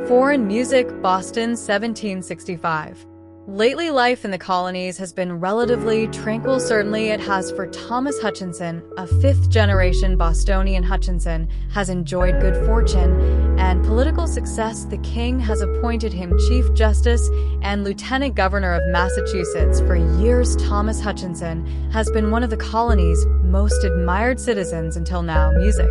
Foreign Music, Boston, 1765. Lately, life in the colonies has been relatively tranquil. Certainly it has for Thomas Hutchinson, a fifth-generation Bostonian. Hutchinson has enjoyed good fortune and political success. The king has appointed him Chief Justice and Lieutenant Governor of Massachusetts. For years, Thomas Hutchinson has been one of the colony's most admired citizens until now. Music.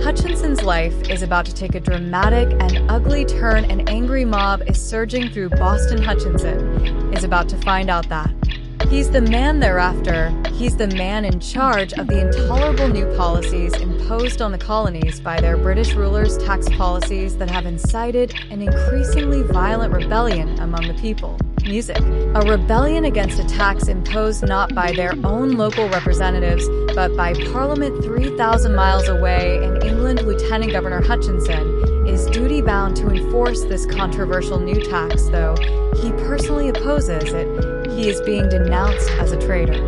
Hutchinson's life is about to take a dramatic and ugly turn. An angry mob is surging through Boston. Hutchinson is about to find out that he's the man thereafter. He's the man in charge of the intolerable new policies imposed on the colonies by their British rulers, tax policies that have incited an increasingly violent rebellion among the people. Music. A rebellion against a tax imposed not by their own local representatives, but by Parliament 3,000 miles away in England. Lieutenant Governor Hutchinson is duty-bound to enforce this controversial new tax, though he personally opposes it. He is being denounced as a traitor.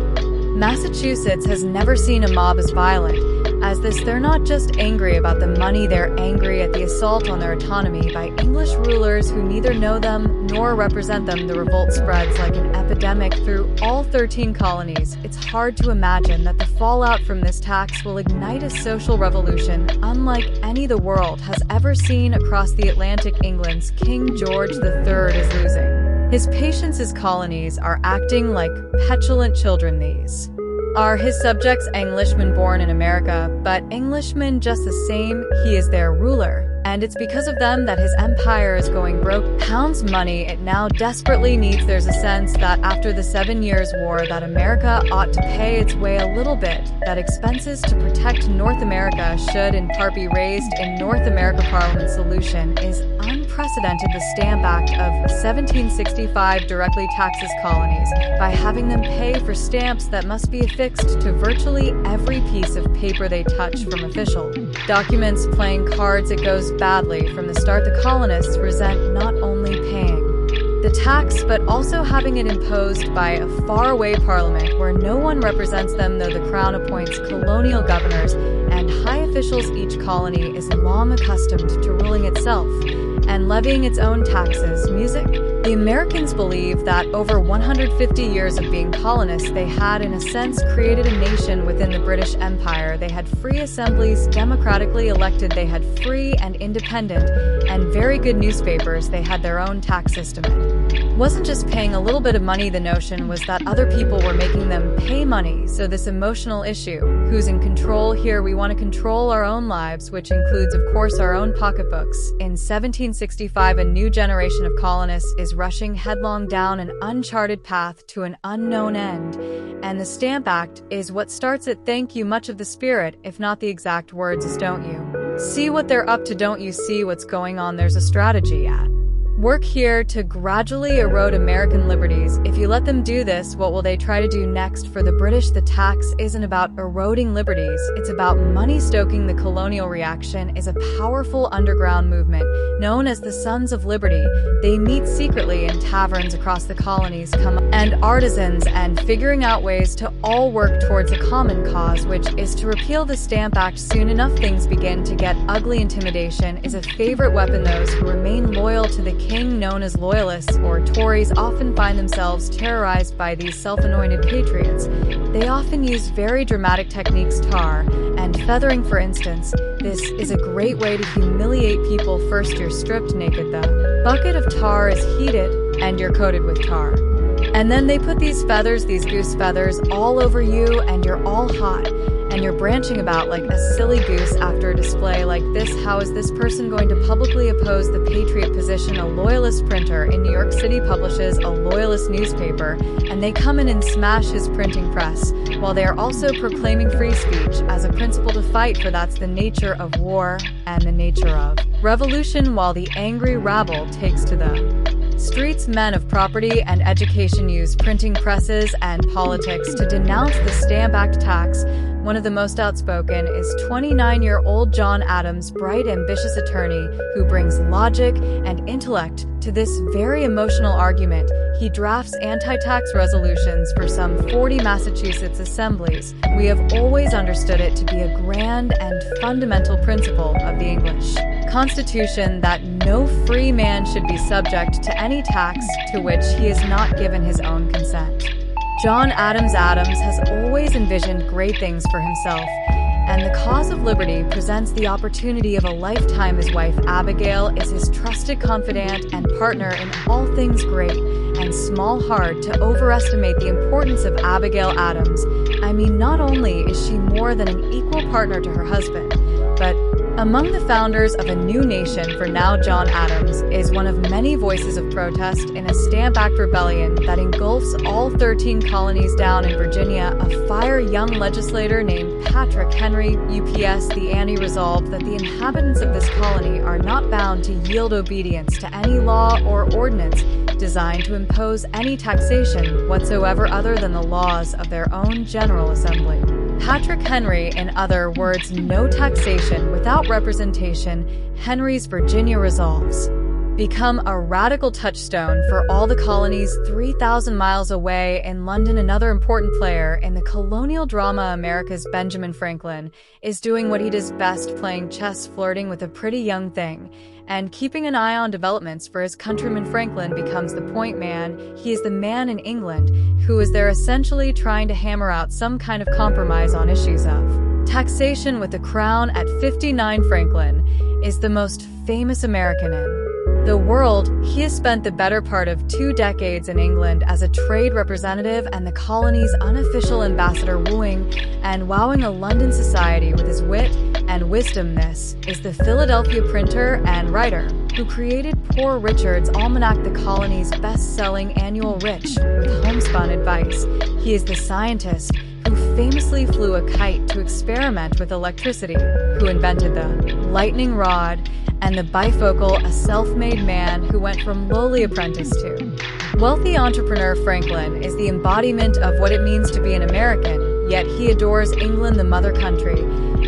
Massachusetts has never seen a mob as violent as this. They're not just angry about the money, they're angry at the assault on their autonomy by English rulers who neither know them nor represent them. The revolt spreads like an epidemic through all 13 colonies. It's hard to imagine that the fallout from this tax will ignite a social revolution unlike any the world has ever seen across the Atlantic. England's King George III is losing his patience. His colonies are acting like petulant children. These are his subjects, Englishmen born in America, but Englishmen just the same. He is their ruler, and it's because of them that his empire is going broke. Pounds money it now desperately needs. There's a sense that after the 7 Years' War that America ought to pay its way a little bit, that expenses to protect North America should in part be raised in North America. Parliament's solution is unprecedented. The Stamp Act of 1765 directly taxes colonies by having them pay for stamps that must be affixed to virtually every piece of paper they touch, from official documents, playing cards. It goes badly from the start. The colonists resent not only paying the tax, but also having it imposed by a faraway parliament where no one represents them, though the crown appoints colonial governors and high officials. Each colony is long accustomed to ruling itself and levying its own taxes. Music. The Americans believe that over 150 years of being colonists, they had, in a sense, created a nation within the British Empire. They had free assemblies, democratically elected. They had free and independent and very good newspapers. They had their own tax system. It wasn't just paying a little bit of money. The notion was that other people were making them pay money. So this emotional issue, who's in control here? We want to control our own lives, which includes, of course, our own pocketbooks. In 1765, a new generation of colonists is rushing headlong down an uncharted path to an unknown end, and the Stamp Act is what starts it. Thank you. Much of the spirit, if not the exact words, is don't you see what they're up to? Don't you see what's going on? There's a strategy at work here to gradually erode American liberties. If you let them do this, what will they try to do next? For the British, the tax isn't about eroding liberties, it's about money stoking. The colonial reaction is a powerful underground movement known as the Sons of Liberty. They meet secretly in taverns across the colonies, and artisans, and figuring out ways to all work towards a common cause, which is to repeal the Stamp Act. Soon enough, things begin to get ugly. Intimidation is a favorite weapon. Those who remain loyal to the king, known as loyalists or Tories, often find themselves terrorized by these self-anointed patriots. They often use very dramatic techniques, tar and feathering for instance. This is a great way to humiliate people. First, you're stripped naked. The bucket of tar is heated and you're coated with tar. And then they put these feathers, these goose feathers, all over you, and you're all hot. And you're branching about like a silly goose after a display like this. How is this person going to publicly oppose the patriot position? A loyalist printer in New York City publishes a loyalist newspaper, and they come in and smash his printing press, while they are also proclaiming free speech as a principle to fight for. That's the nature of war and the nature of revolution. While the angry rabble takes to the streets, men of property and education use printing presses and politics to denounce the Stamp Act tax. One of the most outspoken is 29-year-old John Adams, bright, ambitious attorney who brings logic and intellect to this very emotional argument. He drafts anti-tax resolutions for some 40 Massachusetts assemblies. We have always understood it to be a grand and fundamental principle of the English Constitution that no free man should be subject to any tax to which he has not given his own consent. John Adams Adams has always envisioned great things for himself, and the cause of liberty presents the opportunity of a lifetime. His wife Abigail is his trusted confidant and partner in all things great, and small hard to overestimate the importance of Abigail Adams. I mean, not only is she more than an equal partner to her husband, but among the founders of a new nation for now, John Adams is one of many voices of protest in a Stamp Act rebellion that engulfs all 13 colonies down in Virginia. A fiery young legislator named Patrick Henry, UPS, the Annie, resolved that the inhabitants of this colony are not bound to yield obedience to any law or ordinance designed to impose any taxation whatsoever other than the laws of their own General Assembly. Patrick Henry, in other words, no taxation without representation, Henry's Virginia resolves become a radical touchstone for all the colonies 3,000 miles away. In London, another important player in the colonial drama America's Benjamin Franklin is doing what he does best, playing chess, flirting with a pretty young thing, and keeping an eye on developments for his countryman. Franklin becomes the point man. He is the man in England who is there essentially trying to hammer out some kind of compromise on issues of taxation with the crown. At 59, Franklin is the most famous American in the world. He has spent the better part of 2 decades in England as a trade representative and the colony's unofficial ambassador, wooing and wowing a London society with his wit and wisdom. This is the Philadelphia printer and writer who created Poor Richard's Almanac, the colony's best-selling annual, rich with homespun advice. He is the scientist who famously flew a kite to experiment with electricity, who invented the lightning rod and the bifocal, a self-made man who went from lowly apprentice to wealthy entrepreneur. Franklin is the embodiment of what it means to be an American, yet he adores England, the mother country,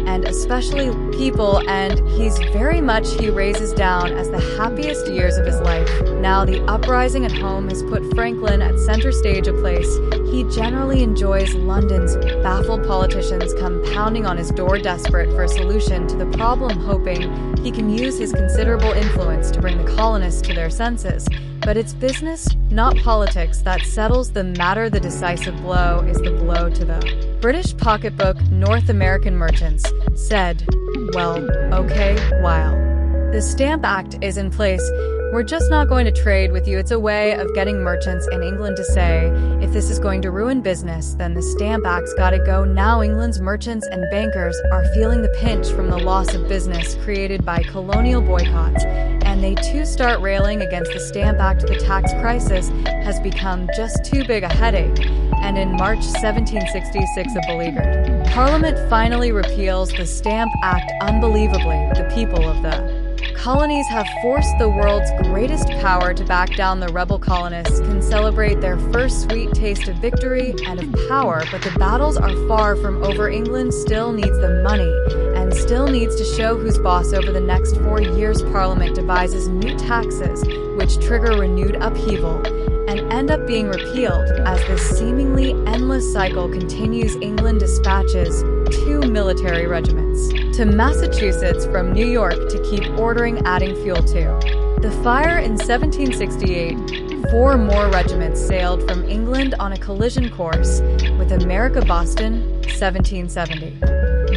and especially people, and he raises down as the happiest years of his life. Now the uprising at home has put Franklin at center stage, a place he generally enjoys. London's baffled politicians come pounding on his door, desperate for a solution to the problem, hoping he can use his considerable influence to bring the colonists to their senses. But it's business, not politics, that settles the matter. The decisive blow is the blow to the British pocketbook. North American merchants said, well, okay, while the Stamp Act is in place, we're just not going to trade with you. It's a way of getting merchants in England to say, if this is going to ruin business, then the Stamp Act's gotta go. Now England's merchants and bankers are feeling the pinch from the loss of business created by colonial boycotts, and they too start railing against the Stamp Act. The tax crisis has become just too big a headache, and in March 1766, a beleaguered Parliament finally repeals the Stamp Act. Unbelievably, the people of the colonies have forced the world's greatest power to back down. The rebel colonists can celebrate their first sweet taste of victory and of power, but the battles are far from over. England still needs the money and still needs to show who's boss. Over the next 4 years, Parliament devises new taxes which trigger renewed upheaval and end up being repealed. As this seemingly endless cycle continues, England dispatches 2 military regiments to Massachusetts from New York to keep ordering, adding fuel to the fire. In 1768, 4 more regiments sailed from England on a collision course with America. Boston, 1770.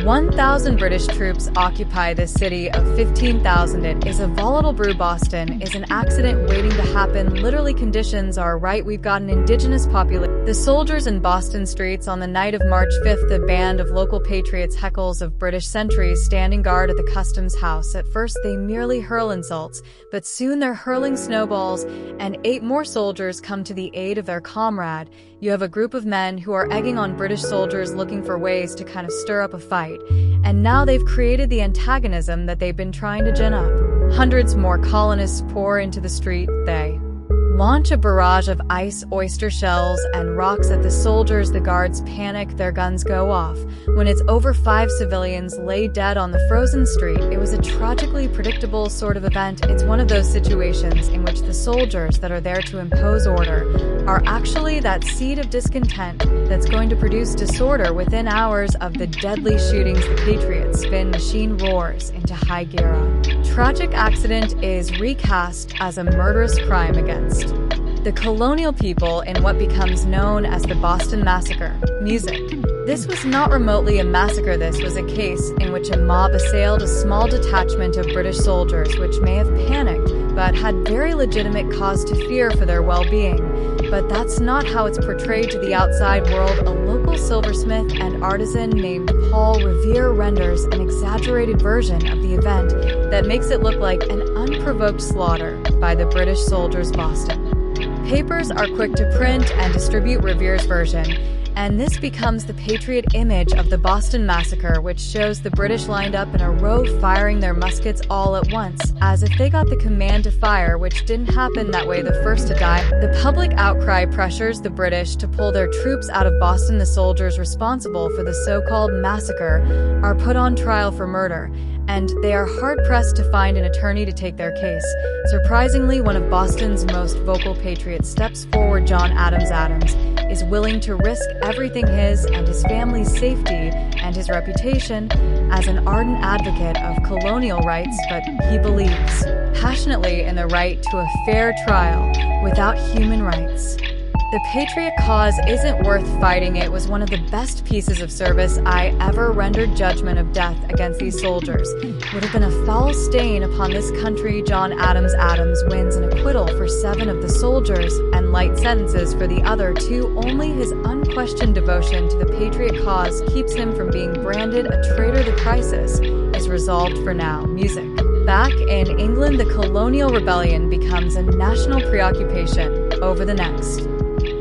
1,000 British troops occupy this city of 15,000. It is a volatile brew. Boston is an accident waiting to happen. Literally, conditions are right. We've got an indigenous population. The soldiers in Boston streets on the night of March 5th, a band of local patriots heckles of British sentries standing guard at the customs house. At first, they merely hurl insults, but soon they're hurling snowballs, and 8 more soldiers come to the aid of their comrade. You have a group of men who are egging on British soldiers, looking for ways to kind of stir up a fight. And now they've created the antagonism that they've been trying to gin up. Hundreds more colonists pour into the street. They launch a barrage of ice, oyster shells, and rocks at the soldiers. The guards panic, their guns go off. When it's over, 5 civilians lay dead on the frozen street. It was a tragically predictable sort of event. It's one of those situations in which the soldiers that are there to impose order are actually that seed of discontent that's going to produce disorder within hours of the deadly shootings. The patriots spin machine roars into high gear. Tragic accident is recast as a murderous crime against the colonial people in what becomes known as the Boston Massacre. Music. This was not remotely a massacre. This was a case in which a mob assailed a small detachment of British soldiers, which may have panicked, but had very legitimate cause to fear for their well-being. But that's not how it's portrayed to the outside world. A local silversmith and artisan named Paul Revere renders an exaggerated version of the event that makes it look like an unprovoked slaughter by the British soldiers' Boston. Papers are quick to print and distribute Revere's version, and this becomes the patriot image of the Boston Massacre, which shows the British lined up in a row firing their muskets all at once, as if they got the command to fire, which didn't happen that way. The first to die. The public outcry pressures the British to pull their troops out of Boston. The soldiers responsible for the so-called massacre are put on trial for murder, and they are hard-pressed to find an attorney to take their case. Surprisingly, one of Boston's most vocal patriots steps forward. John Adams is willing to risk everything, his and his family's safety and his reputation, as an ardent advocate of colonial rights, but he believes passionately in the right to a fair trial without human rights. The patriot cause isn't worth fighting. It was one of the best pieces of service I ever rendered. Judgment of death against these soldiers would have been a foul stain upon this country. John Adams wins an acquittal for 7 of the soldiers and light sentences for the other 2. Only his unquestioned devotion to the patriot cause keeps him from being branded a traitor. The crisis is resolved for now. Music. Back in England, the colonial rebellion becomes a national preoccupation over the next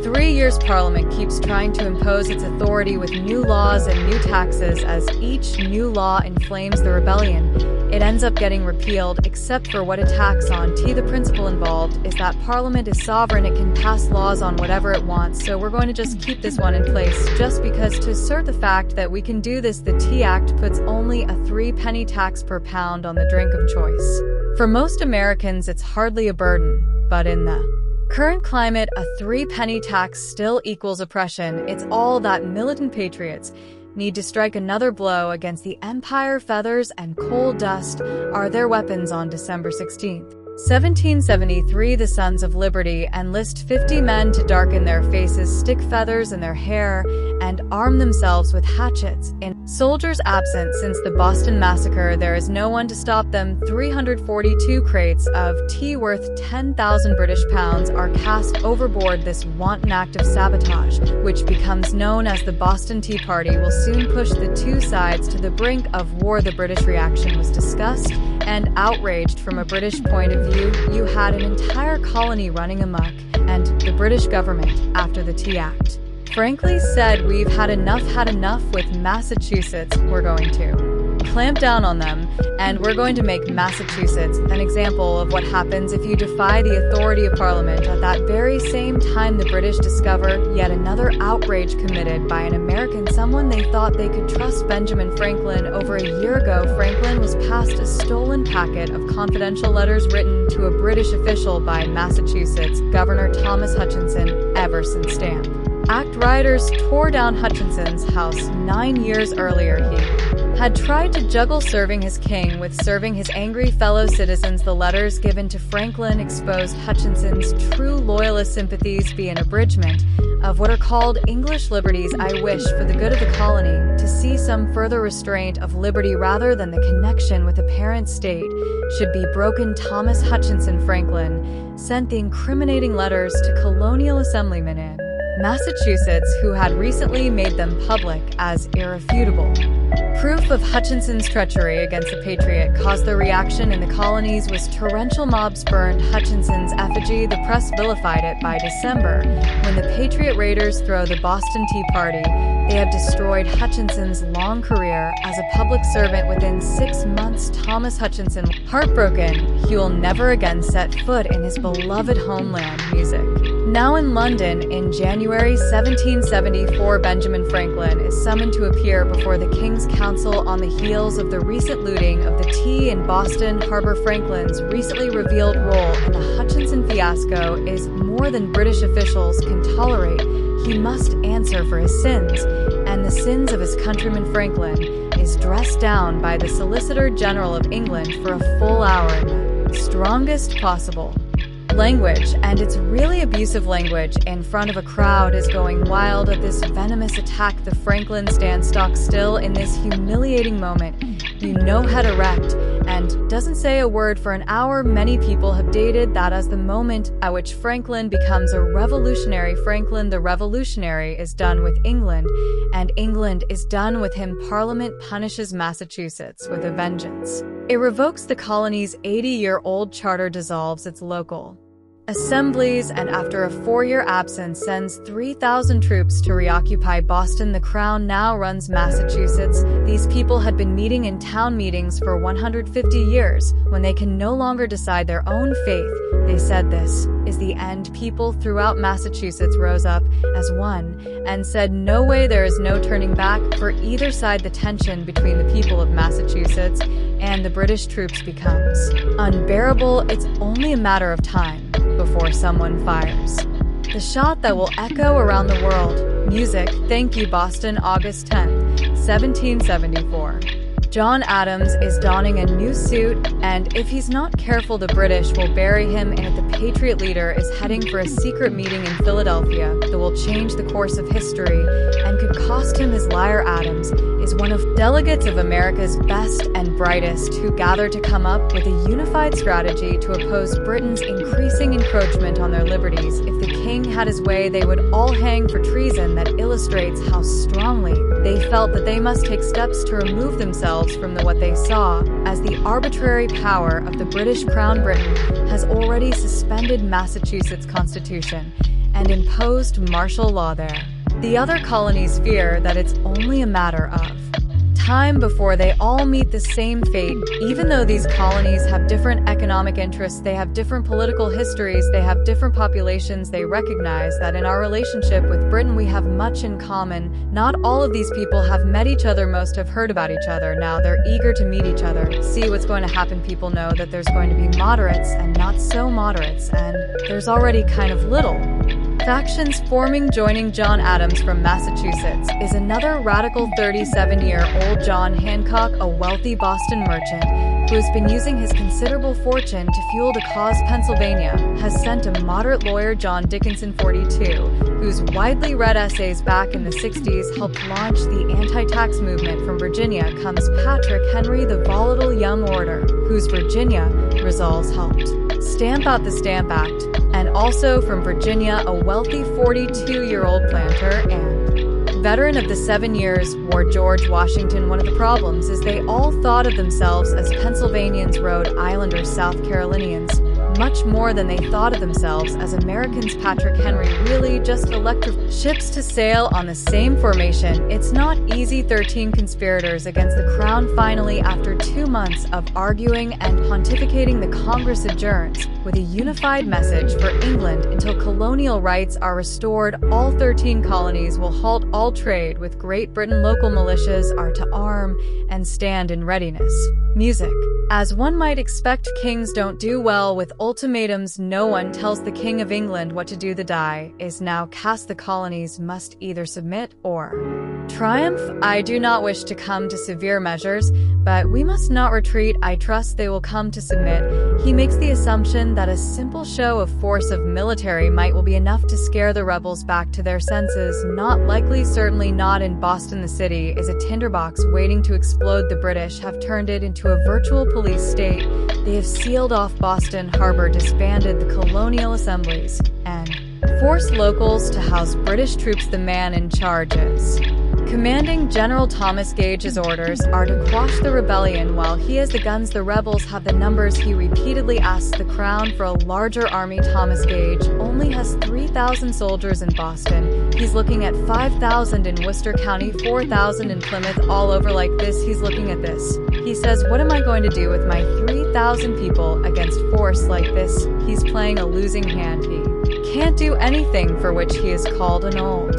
3 years. Parliament keeps trying to impose its authority with new laws and new taxes. As each new law inflames the rebellion, it ends up getting repealed, except for what it tacks on. The principle involved is that Parliament is sovereign. It can pass laws on whatever it wants, so we're going to just keep this one in place just because, to assert the fact that we can do this. The Tea Act puts only a 3-penny tax per pound on the drink of choice. For most Americans, it's hardly a burden, but in the current climate, a 3-penny tax still equals oppression. It's all that militant patriots need to strike another blow against the empire. Feathers and coal dust are their weapons. On December 16, 1773, the Sons of Liberty enlist 50 men to darken their faces, stick feathers in their hair, and arm themselves with hatchets. In soldiers absent since the Boston Massacre, there is no one to stop them. 342 crates of tea worth 10,000 British pounds are cast overboard. This wanton act of sabotage, which becomes known as the Boston Tea Party, will soon push the two sides to the brink of war. The British reaction was disgust and outraged. From a British point of view, you had an entire colony running amok, and the British government, after the Tea Act, frankly said, "We've had enough with Massachusetts. We're going to clamp down on them, and we're going to make Massachusetts an example of what happens if you defy the authority of Parliament." At that very same time, the British discover yet another outrage committed by an American, someone they thought they could trust. Benjamin Franklin. Over a year ago, Franklin was passed a stolen packet of confidential letters written to a British official by Massachusetts Governor Thomas Hutchinson. Everson stamp. Act rioters tore down Hutchinson's house 9 years earlier. He had tried to juggle serving his king with serving his angry fellow citizens. The letters given to Franklin exposed Hutchinson's true loyalist sympathies via an abridgment of what are called English liberties. "I wish, for the good of the colony, to see some further restraint of liberty rather than the connection with a parent state should be broken." Thomas Hutchinson Franklin sent the incriminating letters to colonial assemblymen in Massachusetts, who had recently made them public as irrefutable. Proof of Hutchinson's treachery against the patriot caused the reaction in the colonies. Was torrential mobs burned Hutchinson's effigy. The press vilified it. By December, when the patriot raiders throw the Boston Tea Party, they have destroyed Hutchinson's long career as a public servant. Within 6 months, Thomas Hutchinson, heartbroken, he will never again set foot in his beloved homeland. Music. Now in London, in January 1774, Benjamin Franklin is summoned to appear before the King's Council on the heels of the recent looting of the tea in Boston Harbor. Franklin's recently revealed role in the Hutchinson fiasco is more than British officials can tolerate. He must answer for his sins and the sins of his countryman. Franklin is dressed down by the Solicitor General of England for a full hour in the strongest possible language, and it's really abusive language, in front of a crowd is going wild at this venomous attack. The Franklin stands stock still in this humiliating moment, head erect, and doesn't say a word for an hour. Many people have dated that as the moment at which Franklin becomes a revolutionary. Franklin the revolutionary is done with England, and England is done with him. Parliament punishes Massachusetts with a vengeance. It revokes the colony's 80-year-old charter, dissolves its local assemblies, and after a 4-year absence sends 3,000 troops to reoccupy Boston. The Crown now runs Massachusetts. These people had been meeting in town meetings for 150 years. When they can no longer decide their own fate, they said this is the end. People throughout Massachusetts rose up as one and said, no way, there is no turning back for either side. The tension between the people of Massachusetts and the British troops becomes unbearable. It's only a matter of time before someone fires the shot that will echo around the world. Music. Thank you, Boston, August 10th, 1774. John Adams is donning a new suit, and if he's not careful, the British will bury him in it. The Patriot leader is heading for a secret meeting in Philadelphia that will change the course of history and could cost him his lyre. Adams is one of delegates of America's best and brightest who gather to come up with a unified strategy to oppose Britain's increasing encroachment on their liberties. If the king had his way, they would all hang for treason. That illustrates how strongly they felt that they must take steps to remove themselves from what they saw as the arbitrary power of the British Crown. Britain has already suspended Massachusetts' constitution and imposed martial law there. The other colonies fear that it's only a matter of time before they all meet the same fate. Even though these colonies have different economic interests, they have different political histories, they have different populations, they recognize that in our relationship with Britain we have much in common. Not all of these people have met each other, most have heard about each other. Now they're eager to meet each other, see what's going to happen. People know that there's going to be moderates and not so moderates, and there's already kind of little factions forming. Joining John Adams from Massachusetts is another radical 37-year-old John Hancock, a wealthy Boston merchant who has been using his considerable fortune to fuel the cause. Pennsylvania has sent a moderate lawyer, John Dickinson, 42, whose widely read essays back in the 60s helped launch the anti-tax movement. From Virginia comes Patrick Henry, the volatile young orator whose Virginia resolves helped stamp out the Stamp Act. And also from Virginia, a wealthy 42-year-old planter and veteran of the 7 Years' War, George Washington. One of the problems is they all thought of themselves as Pennsylvanians, Rhode Islanders, South Carolinians, much more than they thought of themselves as Americans. Patrick Henry really just electric ships to sail on the same formation. It's not easy. 13 conspirators against the crown. Finally, after 2 months of arguing and pontificating, the Congress adjourns with a unified message for England until colonial rights are restored. All 13 colonies will halt all trade with Great Britain. Local militias are to arm and stand in readiness. Music. As one might expect, kings don't do well with ultimatums. No one tells the King of England what to do. The die is now cast. The colonies must either submit or triumph. I do not wish to come to severe measures, but we must not retreat. I trust they will come to submit. He makes the assumption that a simple show of force of military might will be enough to scare the rebels back to their senses. Not likely, certainly not in Boston. The city is a tinderbox waiting to explode. The British have turned it into a virtual police state. They have sealed off Boston Harbor, disbanded the colonial assemblies, and forced locals to house British troops. The man in charge is Commanding General Thomas Gage's orders are to quash the rebellion while he has the guns. The rebels have the numbers. He repeatedly asks the crown for a larger army. Thomas Gage only has 3,000 soldiers in Boston. He's looking at 5,000 in Worcester County, 4,000 in Plymouth. All over like this, he's looking at this. He says, what am I going to do with my 3,000 people against force like this? He's playing a losing hand. He can't do anything for which he is called an old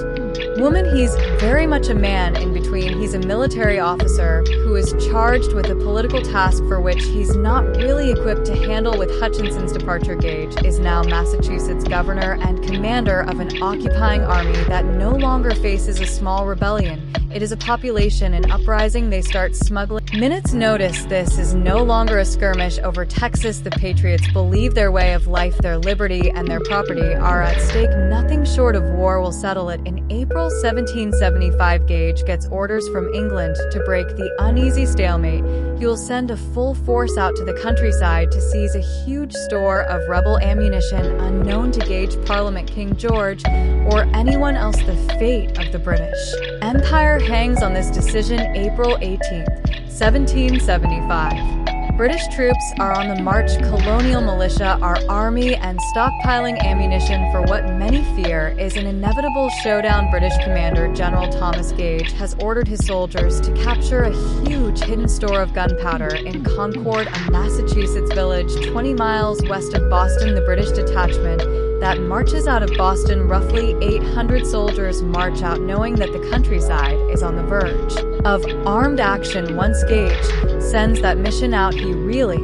Woman, he's very much a man in between. He's a military officer who is charged with a political task for which he's not really equipped to handle. With Hutchinson's departure, Gage is now Massachusetts governor and commander of an occupying army that no longer faces a small rebellion. It is a population in uprising. They start smuggling. Minutes notice this is no longer a skirmish over Texas. The Patriots believe their way of life, their liberty, and their property are at stake. Nothing short of war will settle it. In April 1775, Gage gets orders from England to break the uneasy stalemate. He will send a full force out to the countryside to seize a huge store of rebel ammunition unknown to Gage, Parliament, King George, or anyone else. The fate of the British Empire hangs on this decision. April 18th, 1775. British troops are on the march. Colonial militia are army and stockpiling ammunition for what many fear is an inevitable showdown. British Commander General Thomas Gage has ordered his soldiers to capture a huge hidden store of gunpowder in Concord, a Massachusetts village 20 miles west of Boston. The British detachment that marches out of Boston, roughly 800 soldiers, march out knowing that the countryside is on the verge of armed action. Once Gage sends that mission out, he really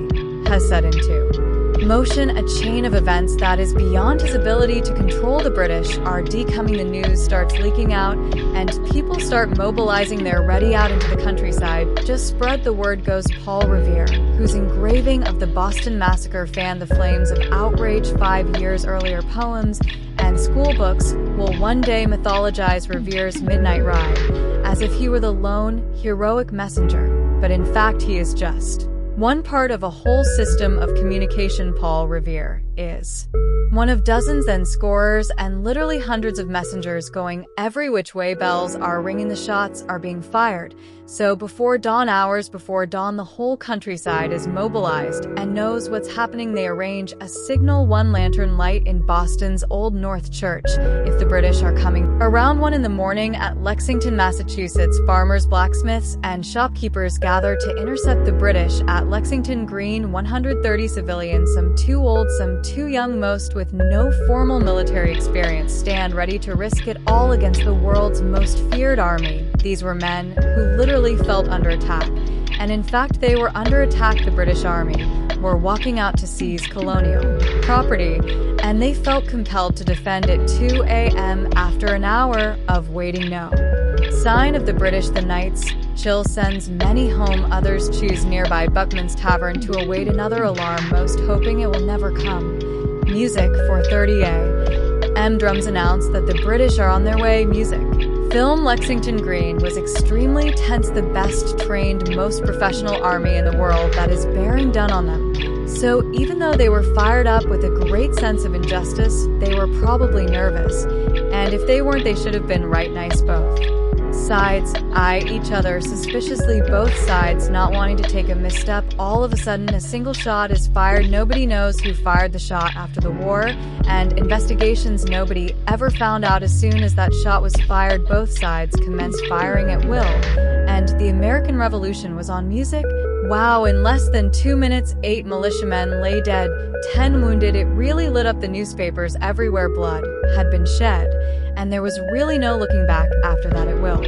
has set into motion a chain of events that is beyond his ability to control. The British are decoming. The news starts leaking out, and people start mobilizing. They're ready out into the countryside. Just spread the word goes. Paul Revere, whose engraving of the Boston Massacre fanned the flames of outrage 5 years earlier, poems and school books will one day mythologize Revere's midnight ride as if he were the lone, heroic messenger. But in fact, he is just one part of a whole system of communication. Paul Revere is one of dozens and scorers and literally hundreds of messengers going every which way. Bells are ringing, the shots are being fired. So before dawn, hours before dawn, the whole countryside is mobilized and knows what's happening. They arrange a signal, one lantern light in Boston's Old North Church if the British are coming. Around 1 in the morning at Lexington, Massachusetts, farmers, blacksmiths, and shopkeepers gather to intercept the British at Lexington Green. 130 civilians, some too old, some too young, most with no formal military experience, stand ready to risk it all against the world's most feared army. These were men who literally felt under attack. And in fact, they were under attack. The British Army were walking out to seize colonial property, and they felt compelled to defend it. 2 a.m. after an hour of waiting, no sign of the British. The night's chill sends many home. Others choose nearby Buckman's Tavern to await another alarm, most hoping it will never come. Music. 4:30 a.m. Drums announce that the British are on their way. Music. Film. Lexington Green was extremely tense. The best trained, most professional army in the world that is bearing down on them. So even though they were fired up with a great sense of injustice, they were probably nervous. And if they weren't, they should have been right nice. Both sides eye each other suspiciously, both sides not wanting to take a misstep. All of a sudden, a single shot is fired. Nobody knows who fired the shot after the war, and investigations, nobody ever found out. As soon as that shot was fired, both sides commenced firing at will, and the American Revolution was on. Music. Wow, in less than 2 minutes, 8 militiamen lay dead, 10 wounded. It really lit up the newspapers everywhere. Blood had been shed, and there was really no looking back after that. It will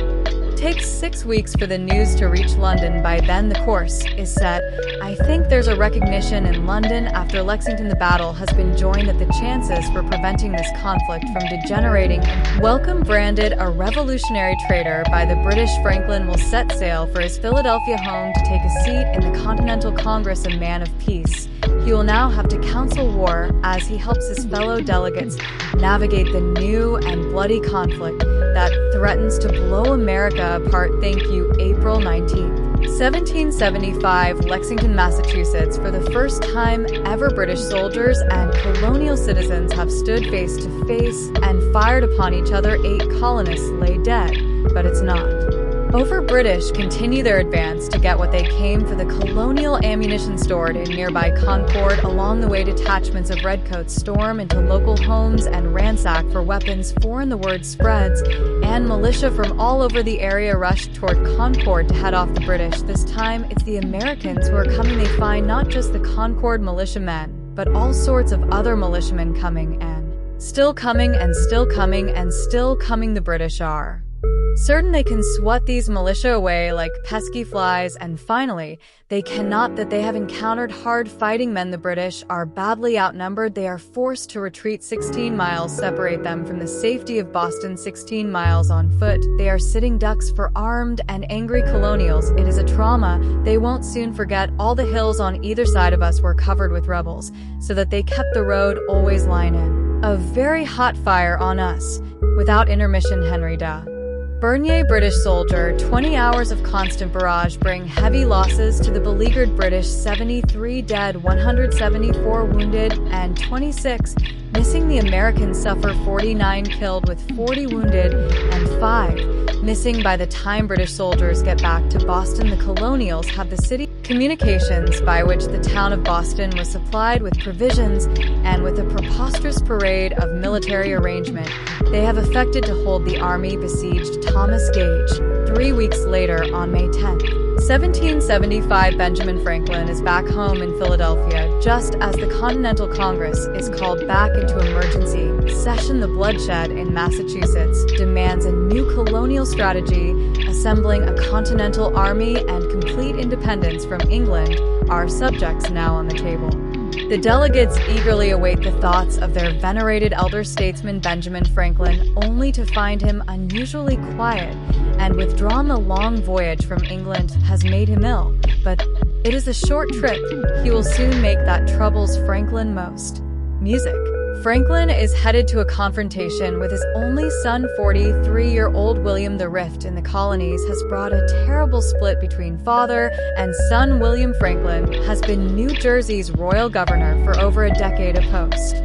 take 6 weeks for the news to reach London. By then, the course is set. I think there's a recognition in London after Lexington. The battle has been joined that the chances for preventing this conflict from degenerating. Welcome. Branded a revolutionary traitor by the British, Franklin will set sail for his Philadelphia home to take a seat in the Continental Congress, a man of peace. He will now have to counsel war as he helps his fellow delegates navigate the new and bloody conflict that threatens to blow America apart. Thank you. April 19th, 1775, Lexington, Massachusetts. For the first time ever, British soldiers and colonial citizens have stood face to face and fired upon each other. 8 colonists lay dead, but it's not over. British continue their advance to get what they came for, the colonial ammunition stored in nearby Concord. Along the way, detachments of redcoats storm into local homes and ransack for weapons. 4 the word spreads, and militia from all over the area rush toward Concord to head off the British. This time, it's the Americans who are coming. They find not just the Concord militiamen, but all sorts of other militiamen coming, and Still coming and still coming and still coming the British are. Certain they can swat these militia away like pesky flies, and finally, they cannot that they have encountered hard fighting men. The British are badly outnumbered. They are forced to retreat. 16 miles separate them from the safety of Boston, 16 miles on foot. They are sitting ducks for armed and angry colonials. It is a trauma they won't soon forget. All the hills on either side of us were covered with rebels, so that they kept the road always line in. A very hot fire on us, without intermission. Henry de Bernier, British soldier. 20 hours of constant barrage bring heavy losses to the beleaguered British. 73 dead, 174 wounded, and 26 missing. The Americans suffer 49 killed with 40 wounded and 5 missing. By the time British soldiers get back to Boston, the colonials have the city communications by which the town of Boston was supplied with provisions, and with a preposterous parade of military arrangement, they have effected to hold the army besieged Thomas Gage. 3 weeks later, on May 10th, 1775, Benjamin Franklin is back home in Philadelphia just as the Continental Congress is called back into emergency session. The bloodshed in Massachusetts demands a new colonial strategy, assembling a continental army and complete independence from England are subjects now on the table. The delegates eagerly await the thoughts of their venerated elder statesman Benjamin Franklin, only to find him unusually quiet and withdrawn. The long voyage from England has made him ill, but it is a short trip. He will soon make that troubles Franklin most. Music. Franklin is headed to a confrontation with his only son. 43-year-old William. The rift in the colonies has brought a terrible split between father and son. William Franklin has been New Jersey's royal governor for over a decade, a post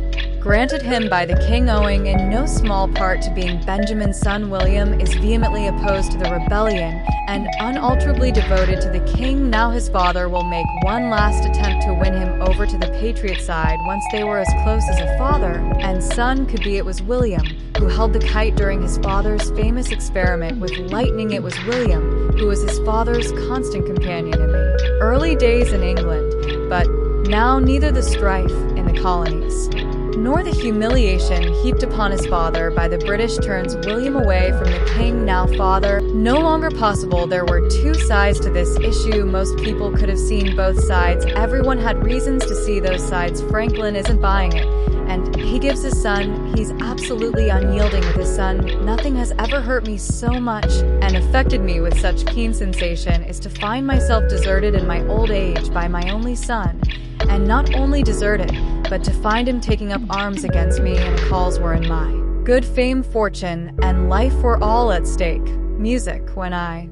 granted him by the king owing in no small part to being Benjamin's son. William is vehemently opposed to the rebellion and unalterably devoted to the king. Now his father will make one last attempt to win him over to the Patriot side. Once they were as close as a father and son could be. It was William who held the kite during his father's famous experiment with lightning. It was William who was his father's constant companion in the early days in England, but now neither the strife in the colonies nor the humiliation heaped upon his father by the British turns William away from the king. Now father no longer possible. There were two sides to this issue. Most people could have seen both sides. Everyone had reasons to see those sides. Franklin isn't buying it, and he gives his son. He's absolutely unyielding with his son. Nothing has ever hurt me so much and affected me with such keen sensation is to find myself deserted in my old age by my only son, and not only deserted, but to find him taking up arms against me, and calls were in my good fame, fortune, and life were all at stake. Music. When I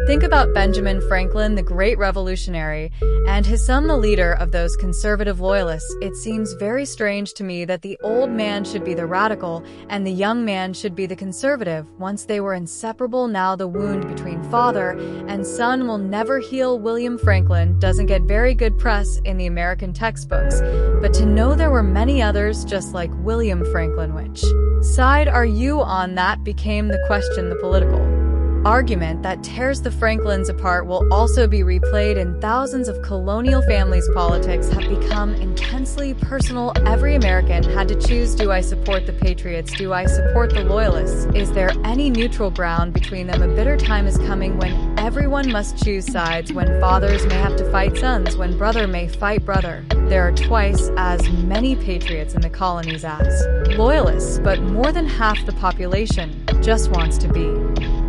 think about Benjamin Franklin, the great revolutionary, and his son, the leader of those conservative loyalists, it seems very strange to me that the old man should be the radical and the young man should be the conservative. Once they were inseparable, now the wound between father and son will never heal. William Franklin doesn't get very good press in the American textbooks, but to know there were many others just like William Franklin, which side are you on? That became the question. The political argument that tears the Franklins apart will also be replayed in thousands of colonial families. Politics have become intensely personal. Every American had to choose: do I support the Patriots? Do I support the Loyalists? Is there any neutral ground between them? A bitter time is coming when everyone must choose sides, when fathers may have to fight sons, when brother may fight brother. There are twice as many Patriots in the colonies as Loyalists, but more than half the population just wants to be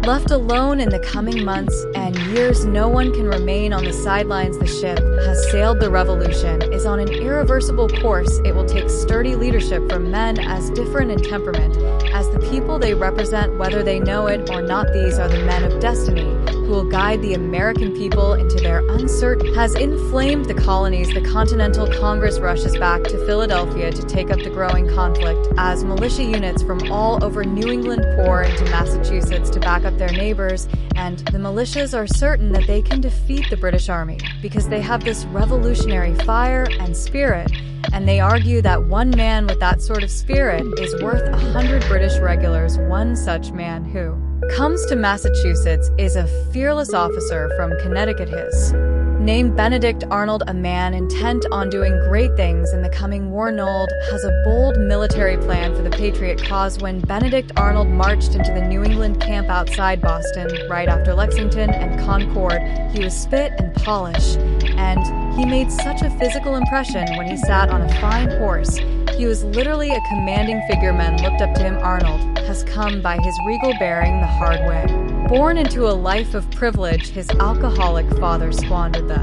left alone. In the coming months and years, no one can remain on the sidelines. The ship has sailed. The revolution is on an irreversible course. It will take sturdy leadership from men as different in temperament as the people they represent, whether they know it or not. These are the men of destiny who will guide the American people into their uncertain has inflamed the colonies. The Continental Congress rushes back to Philadelphia to take up the growing conflict as militia units from all over New England pour into Massachusetts to back up their neighbors, and the militias are certain that they can defeat the British Army because they have this revolutionary fire and spirit, and they argue that one man with that sort of spirit is worth 100 British regulars. One such man who comes to Massachusetts is a fearless officer from Connecticut. His Named Benedict Arnold, a man intent on doing great things in the coming war, Nold has a bold military plan for the Patriot cause. When Benedict Arnold marched into the New England camp outside Boston, right after Lexington and Concord, he was spit and polish, and he made such a physical impression when he sat on a fine horse. He was literally a commanding figure. Men looked up to him. Arnold has come by his regal bearing the hard way. Born into a life of privilege, his alcoholic father squandered the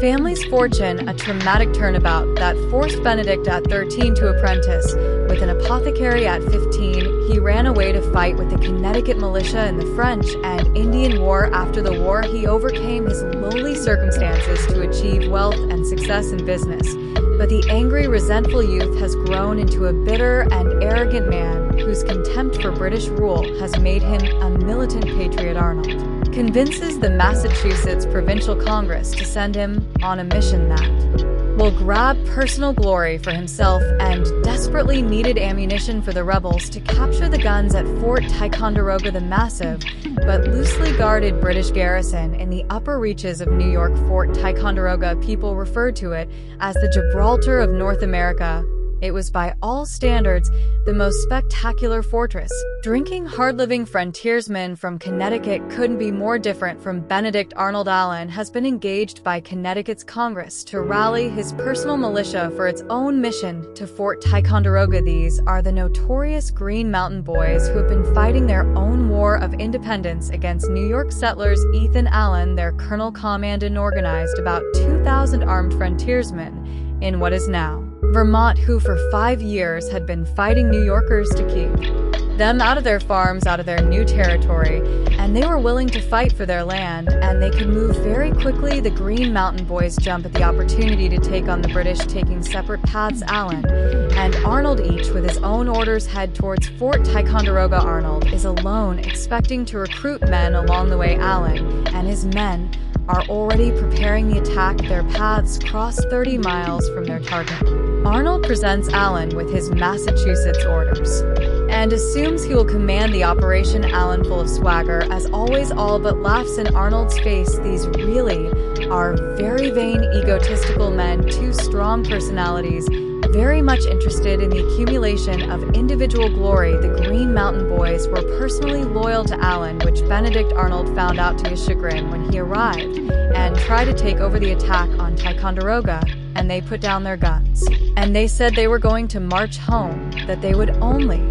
family's fortune, a traumatic turnabout that forced Benedict at 13 to apprentice with an apothecary. At 15, he ran away to fight with the Connecticut militia in the French and Indian War. After the war, he overcame his lowly circumstances to achieve wealth and success in business. But the angry, resentful youth has grown into a bitter and arrogant man whose contempt for British rule has made him a militant patriot. Arnold convinces the Massachusetts Provincial Congress to send him on a mission that will grab personal glory for himself and desperately needed ammunition for the rebels to capture the guns at Fort Ticonderoga, the massive but loosely guarded British garrison in the upper reaches of New York. Fort Ticonderoga, people referred to it as the Gibraltar of North America. It was by all standards the most spectacular fortress. Drinking, hard-living frontiersman from Connecticut couldn't be more different from Benedict Arnold. Allen has been engaged by Connecticut's Congress to rally his personal militia for its own mission to Fort Ticonderoga. These are the notorious Green Mountain Boys who have been fighting their own war of independence against New York settlers. Ethan Allen, their colonel, commanded and organized about 2,000 armed frontiersmen in what is now Vermont, who for 5 years had been fighting New Yorkers to keep them out of their farms, out of their new territory, and they were willing to fight for their land, and they could move very quickly. The Green Mountain Boys jump at the opportunity to take on the British, taking separate paths. Allen and Arnold, each with his own orders, head towards Fort Ticonderoga. Arnold is alone, expecting to recruit men along the way. Allen and his men are already preparing the attack. Their paths cross 30 miles from their target. Arnold presents Allen with his Massachusetts orders and assumes he will command the operation. Allen, full of swagger, as always, all but laughs in Arnold's face. These really are very vain, egotistical men, two strong personalities, very much interested in the accumulation of individual glory. The Green Mountain Boys were personally loyal to Allen, which Benedict Arnold found out to his chagrin when he arrived and tried to take over the attack on Ticonderoga, and they put down their guns. And they said they were going to march home, that they would only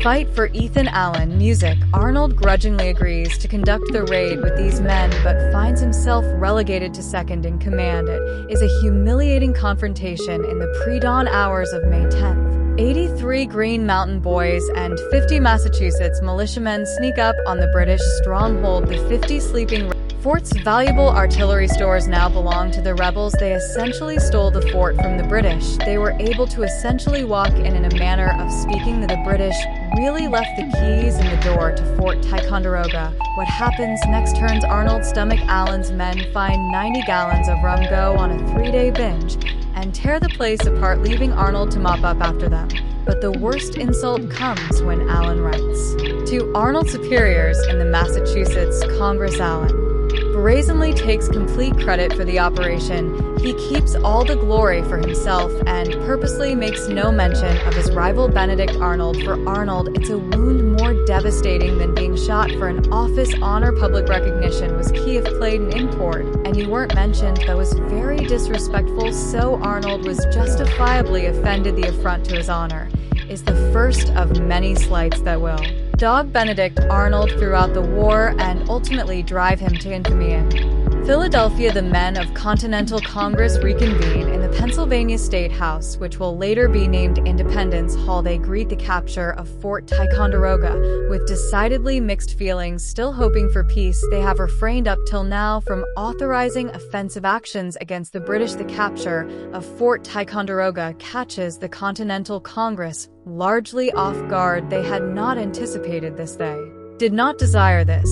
fight for Ethan Allen. Music. Arnold grudgingly agrees to conduct the raid with these men, but finds himself relegated to second in command. It is a humiliating confrontation in the pre-dawn hours of May 10th. 83 Green Mountain Boys and 50 Massachusetts militiamen sneak up on the British stronghold. The 50 sleeping fort's valuable artillery stores now belong to the rebels. They essentially stole the fort from the British. They were able to essentially walk in a manner of speaking that the British really left the keys in the door to Fort Ticonderoga. What happens next turns Arnold's stomach. Allen's men find 90 gallons of rum, go on a 3-day binge, and tear the place apart, leaving Arnold to mop up after them. But the worst insult comes when Allen writes to Arnold's superiors in the Massachusetts Congress. Allen brazenly takes complete credit for the operation. He keeps all the glory for himself and purposely makes no mention of his rival Benedict Arnold. For Arnold, it's a wound more devastating than being shot. For an office, honor, public recognition was key. If played an import and you weren't mentioned, that was very disrespectful. So Arnold was justifiably offended. The affront to his honor is the first of many slights that will dog Benedict Arnold throughout the war and ultimately drive him to infamy. In Philadelphia, the men of Continental Congress reconvene in the Pennsylvania State House, which will later be named Independence Hall. They greet the capture of Fort Ticonderoga with decidedly mixed feelings. Still hoping for peace, they have refrained up till now from authorizing offensive actions against the British. The capture of Fort Ticonderoga catches the Continental Congress largely off guard. They had not anticipated this. They did not desire this,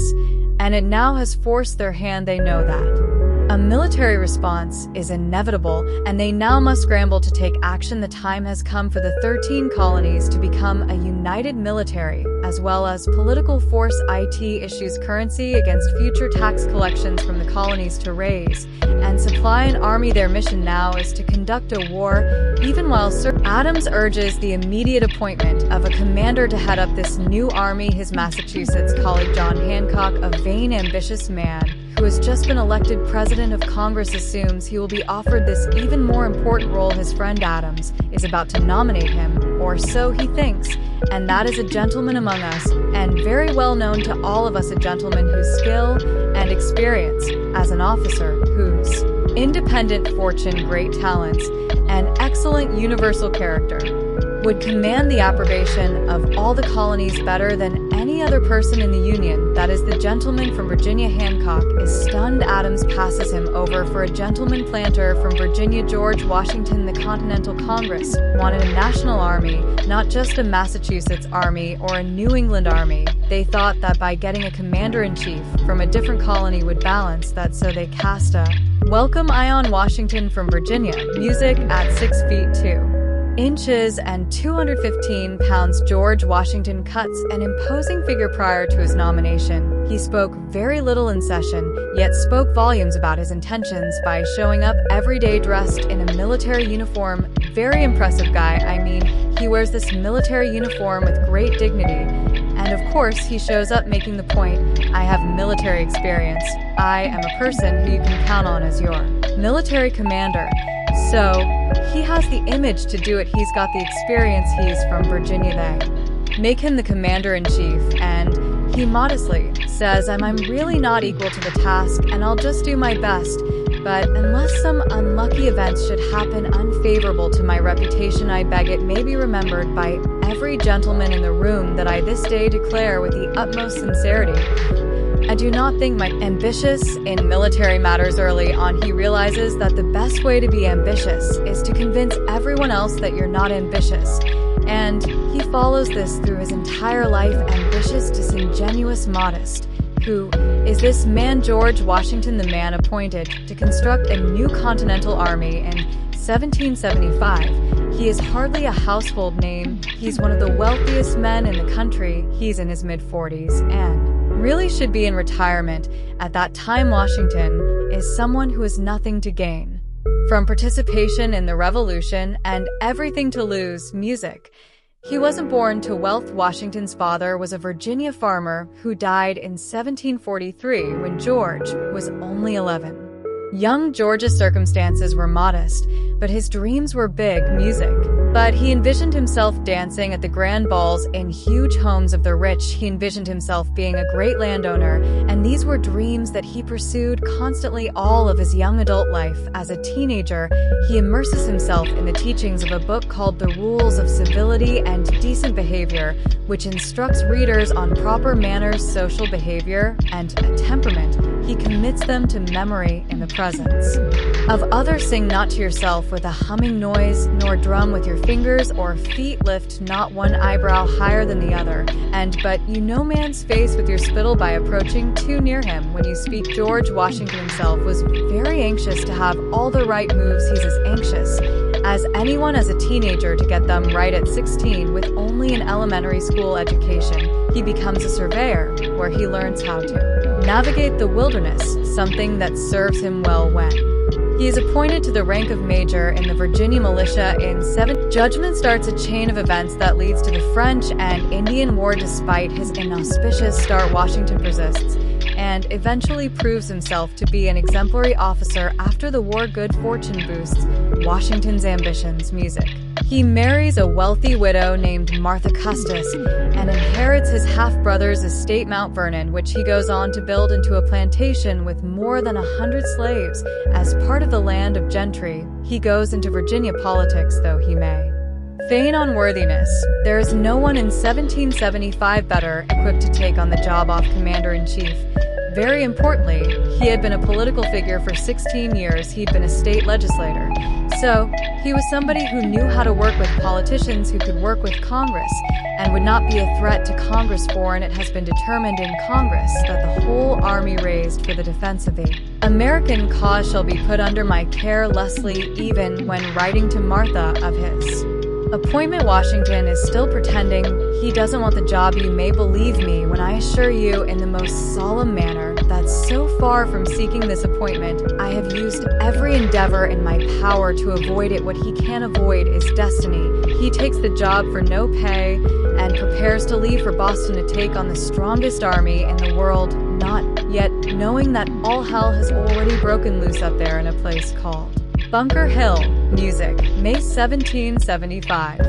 and it now has forced their hand. They know that A military response is inevitable, and they now must scramble to take action. The time has come for the 13 colonies to become a united military, as well as political force. It issues currency against future tax collections from the colonies to raise and supply an army. Their mission now is to conduct a war, even while Sir Adams urges the immediate appointment of a commander to head up this new army. His Massachusetts colleague John Hancock, a vain, ambitious man who has just been elected president of Congress, assumes he will be offered this even more important role. His friend Adams is about to nominate him, or so he thinks, and that is a gentleman among us, and very well known to all of us, a gentleman whose skill and experience as an officer, whose independent fortune, great talents, and excellent universal character would command the approbation of all the colonies better than any other person in the Union. That is the gentleman from Virginia. Hancock is stunned. Adams passes him over for a gentleman planter from Virginia. George Washington, the Continental Congress, wanted a national army, not just a Massachusetts army or a New England army. They thought that by getting a commander-in-chief from a different colony would balance that, so they cast a welcome eye on Washington from Virginia. Music at 6 feet 2 inches and 215 pounds. George Washington cuts an imposing figure. Prior to his nomination, he spoke very little in session, yet spoke volumes about his intentions by showing up every day dressed in a military uniform. Very impressive guy. I mean, he wears this military uniform with great dignity. And of course, he shows up making the point, I have military experience. I am a person who you can count on as your military commander. So, he has the image to do it. He's got the experience. He's from Virginia. They make him the commander-in-chief, and he modestly says, I'm really not equal to the task, and I'll just do my best. But unless some unlucky events should happen unfavorable to my reputation, I beg it may be remembered by every gentleman in the room that I this day declare with the utmost sincerity, I do not think my ambitious in military matters. Early on, he realizes that the best way to be ambitious is to convince everyone else that you're not ambitious. And he follows this through his entire life. Ambitious, disingenuous, modest. Who is this man? George Washington, the man appointed to construct a new continental army in 1775. He is hardly a household name. He's one of the wealthiest men in the country. He's in his mid-40s and really should be in retirement. At that time, Washington is someone who has nothing to gain from participation in the Revolution and everything to lose. Music. He wasn't born to wealth. Washington's father was a Virginia farmer who died in 1743 when George was only 11. Young George's circumstances were modest, but his dreams were big. Music. But he envisioned himself dancing at the grand balls in huge homes of the rich. He envisioned himself being a great landowner, and these were dreams that he pursued constantly all of his young adult life. As a teenager, he immerses himself in the teachings of a book called The Rules of Civility and Decent Behavior, which instructs readers on proper manners, social behavior, and a temperament. He commits them to memory in the presence of others. Sing not to yourself with a humming noise, nor drum with your fingers or feet. Lift not one eyebrow higher than the other, but you know man's face with your spittle by approaching too near him when you speak. George Washington himself was very anxious to have all the right moves. He's as anxious as anyone as a teenager to get them right. At 16, with only an elementary school education, he becomes a surveyor, where he learns how to navigate the wilderness, something that serves him well when he is appointed to the rank of major in the Virginia militia in 7. Judgment starts a chain of events that leads to the French and Indian War. Despite his inauspicious start, Washington persists and eventually proves himself to be an exemplary officer. After the war, good fortune boosts Washington's ambitions. Music. He marries a wealthy widow named Martha Custis and inherits his half-brother's estate, Mount Vernon, which he goes on to build into a plantation with more than 100 slaves. As part of the land of gentry, he goes into Virginia politics, though he may feign unworthiness. There is no one in 1775 better equipped to take on the job of commander-in-chief. Very importantly, he had been a political figure for 16 years. He'd been a state legislator. So, he was somebody who knew how to work with politicians who could work with Congress, and would not be a threat to Congress for, and it has been determined in Congress that the whole army raised for the defense of the American cause shall be put under my care. Leslie, even when writing to Martha of his appointment, Washington is still pretending he doesn't want the job. You may believe me when I assure you in the most solemn manner that so far from seeking this appointment, I have used every endeavor in my power to avoid it. What he can avoid is destiny. He takes the job for no pay and prepares to leave for Boston to take on the strongest army in the world, not yet knowing that all hell has already broken loose up there in a place called Bunker Hill. Music, May 1775.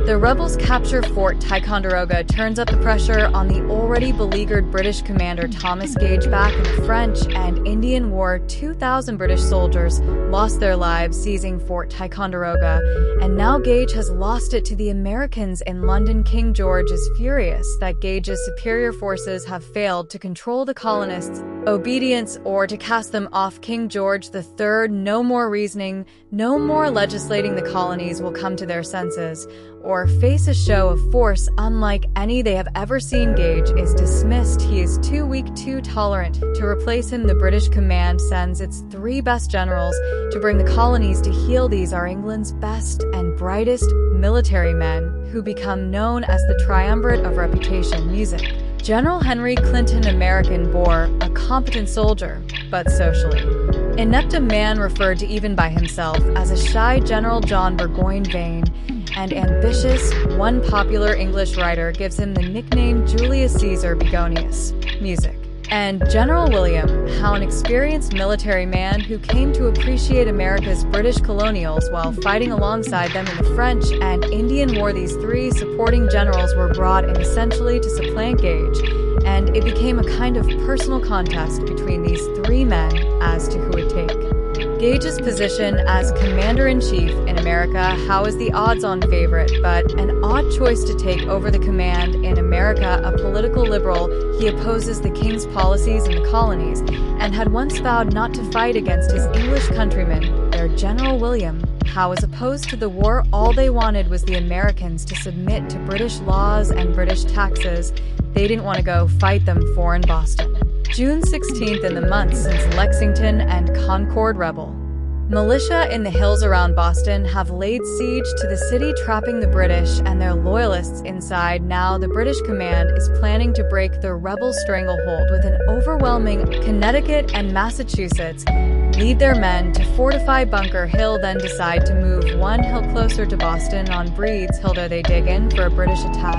The rebels capture Fort Ticonderoga, turns up the pressure on the already beleaguered British commander Thomas Gage. Back in the French and Indian War, 2,000 British soldiers lost their lives seizing Fort Ticonderoga, and now Gage has lost it to the Americans in London. King George is furious that Gage's superior forces have failed to control the colonists' obedience or to cast them off. King George III, no more reasoning, no more legislating. The colonies will come to their senses or face a show of force unlike any they have ever seen. Gage is dismissed. He is too weak, too tolerant. To replace him, the British command sends its 3 best generals to bring the colonies to heel. These are England's best and brightest military men, who become known as the triumvirate of reputation. Music, General Henry Clinton, American, bore a competent soldier, but socially inept, a man referred to even by himself as a shy general. John Burgoyne, vain and ambitious, one popular English writer gives him the nickname Julius Caesar Begonius. Music, and General William Howe, an experienced military man who came to appreciate America's British colonials while fighting alongside them in the French and Indian War. These 3 supporting generals were brought in essentially to supplant Gage, and it became a kind of personal contest between these 3 men as to who would take Gage's position as commander-in-chief in America. Howe is the odds-on favorite, but an odd choice to take over the command in America. A political liberal, he opposes the king's policies in the colonies and had once vowed not to fight against his English countrymen. Their General William Howe is opposed to the war. All they wanted was the Americans to submit to British laws and British taxes. They didn't want to go fight them for in Boston. June 16th, in the month since Lexington and Concord, rebel militia in the hills around Boston have laid siege to the city, trapping the British and their loyalists inside. Now the British command is planning to break the rebel stranglehold with an overwhelming Connecticut and Massachusetts lead their men to fortify Bunker Hill, then decide to move 1 hill closer to Boston. On Breed's Hill, there they dig in for a British attack.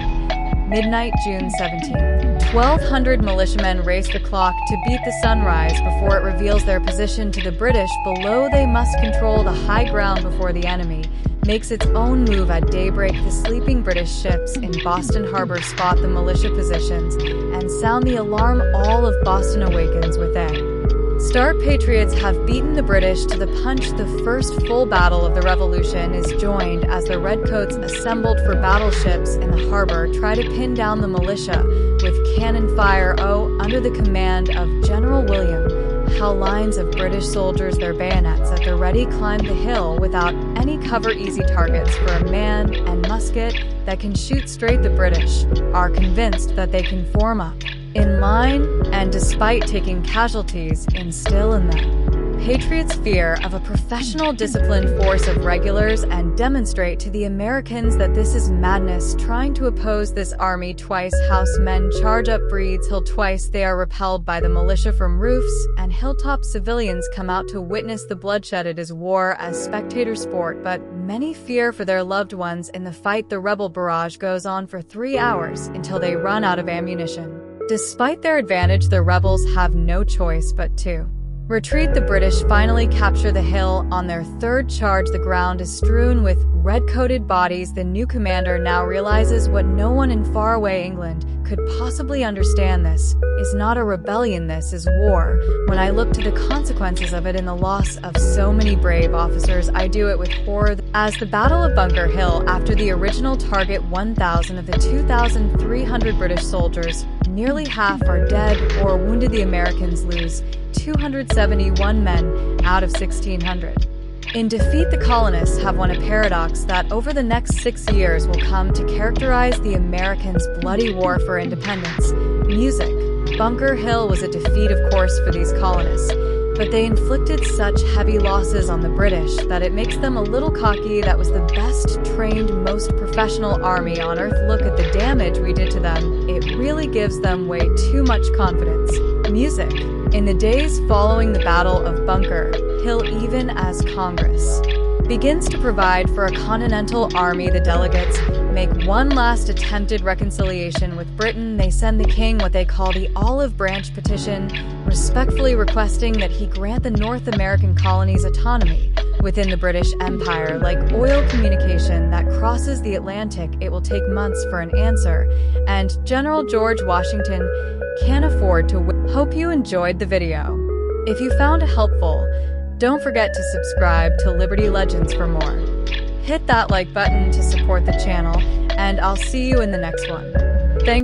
Midnight, June 17th. 1,200 militiamen race the clock to beat the sunrise before it reveals their position to the British. Below, they must control the high ground before the enemy makes its own move at daybreak. The sleeping British ships in Boston Harbor spot the militia positions and sound the alarm. All of Boston awakens with a start. Patriots have beaten the British to the punch. The first full battle of the Revolution is joined as the redcoats assembled for battleships in the harbor try to pin down the militia with cannon fire. Under the command of General William Howe, lines of British soldiers, their bayonets at the ready, climb the hill without any cover. Easy targets for a man and musket that can shoot straight. The British are convinced that they can form up in line, and despite taking casualties, instill in the Patriots fear of a professional, disciplined force of regulars and demonstrate to the Americans that this is madness. Trying to oppose this army, twice House men charge up Breed's Hill. Twice they are repelled by the militia from roofs, and hilltop civilians come out to witness the bloodshed. It is war as spectator sport, but many fear for their loved ones in the fight. The rebel barrage goes on for 3 hours until they run out of ammunition. Despite their advantage, the rebels have no choice but to retreat. The British finally capture the hill. On their third charge, the ground is strewn with red-coated bodies. The new commander now realizes what no one in faraway England could possibly understand. This is not a rebellion, this is war. When I look to the consequences of it and the loss of so many brave officers, I do it with horror. As the Battle of Bunker Hill, after the original target 1,000 of the 2,300 British soldiers, nearly half are dead or wounded. The Americans lose 271 men out of 1,600. In Defeat the Colonists have won a paradox that over the next 6 years will come to characterize the Americans' bloody war for independence: music. Bunker Hill was a defeat, of course, for these colonists, but they inflicted such heavy losses on the British that it makes them a little cocky. That was the best trained, most professional army on earth. Look at the damage we did to them. It really gives them way too much confidence. Music. In the days following the Battle of Bunker Hill, even as Congress begins to provide for a continental army, the delegates make one last attempted reconciliation with Britain. They send the king what they call the Olive Branch Petition, respectfully requesting that he grant the North American colonies autonomy within the British Empire. Like oil communication that crosses the Atlantic, it will take months for an answer, and General George Washington can't afford to wait. Hope you enjoyed the video. If you found it helpful, don't forget to subscribe to Liberty Legends for more. Hit that like button to support the channel, and I'll see you in the next one. Thanks.